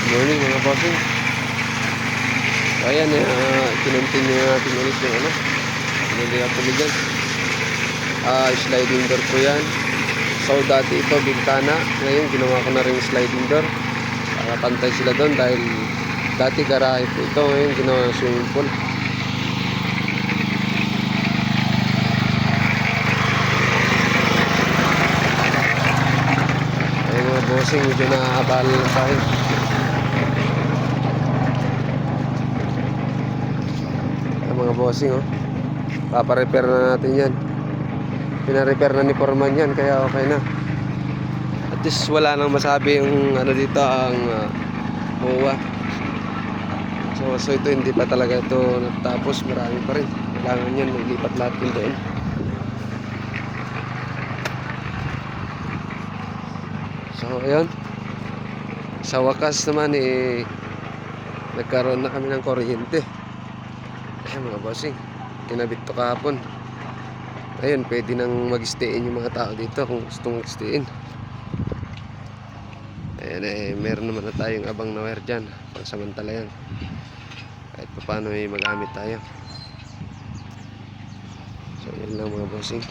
Morning mga bossing. So ayan, kinontinue natin ulit yung ano. Pinili ako dyan. Sliding door po yan. So dati ito bintana. Ngayon ginawa ko na rin sliding door. Para pantay sila doon dahil dati garahe po ito. Ngayon ginawa ng swimming pool. Ayun mga bossing, medyo naabala lang tayo. Mga bossing, oh, paparepair na natin yan. Pinarepair na ni Foreman yan, kaya okay na. At least wala nang masabi yung ano dito, ang MOA. So ito hindi pa talaga ito natapos, marami pa rin kailangan yan, maglipat lahat yun doon. So ayun, sa wakas naman nagkaroon na kami ng kuryente. Ayan mga bossing, kinabit to kahapon. Ayun, pwede nang mag-stayin yung mga tao dito kung gustong mag-stayin. Ayan, meron naman na tayong abang na wire dyan, pangsamantala yan, kahit pa paano magamit tayo. So yun lang mga bossing.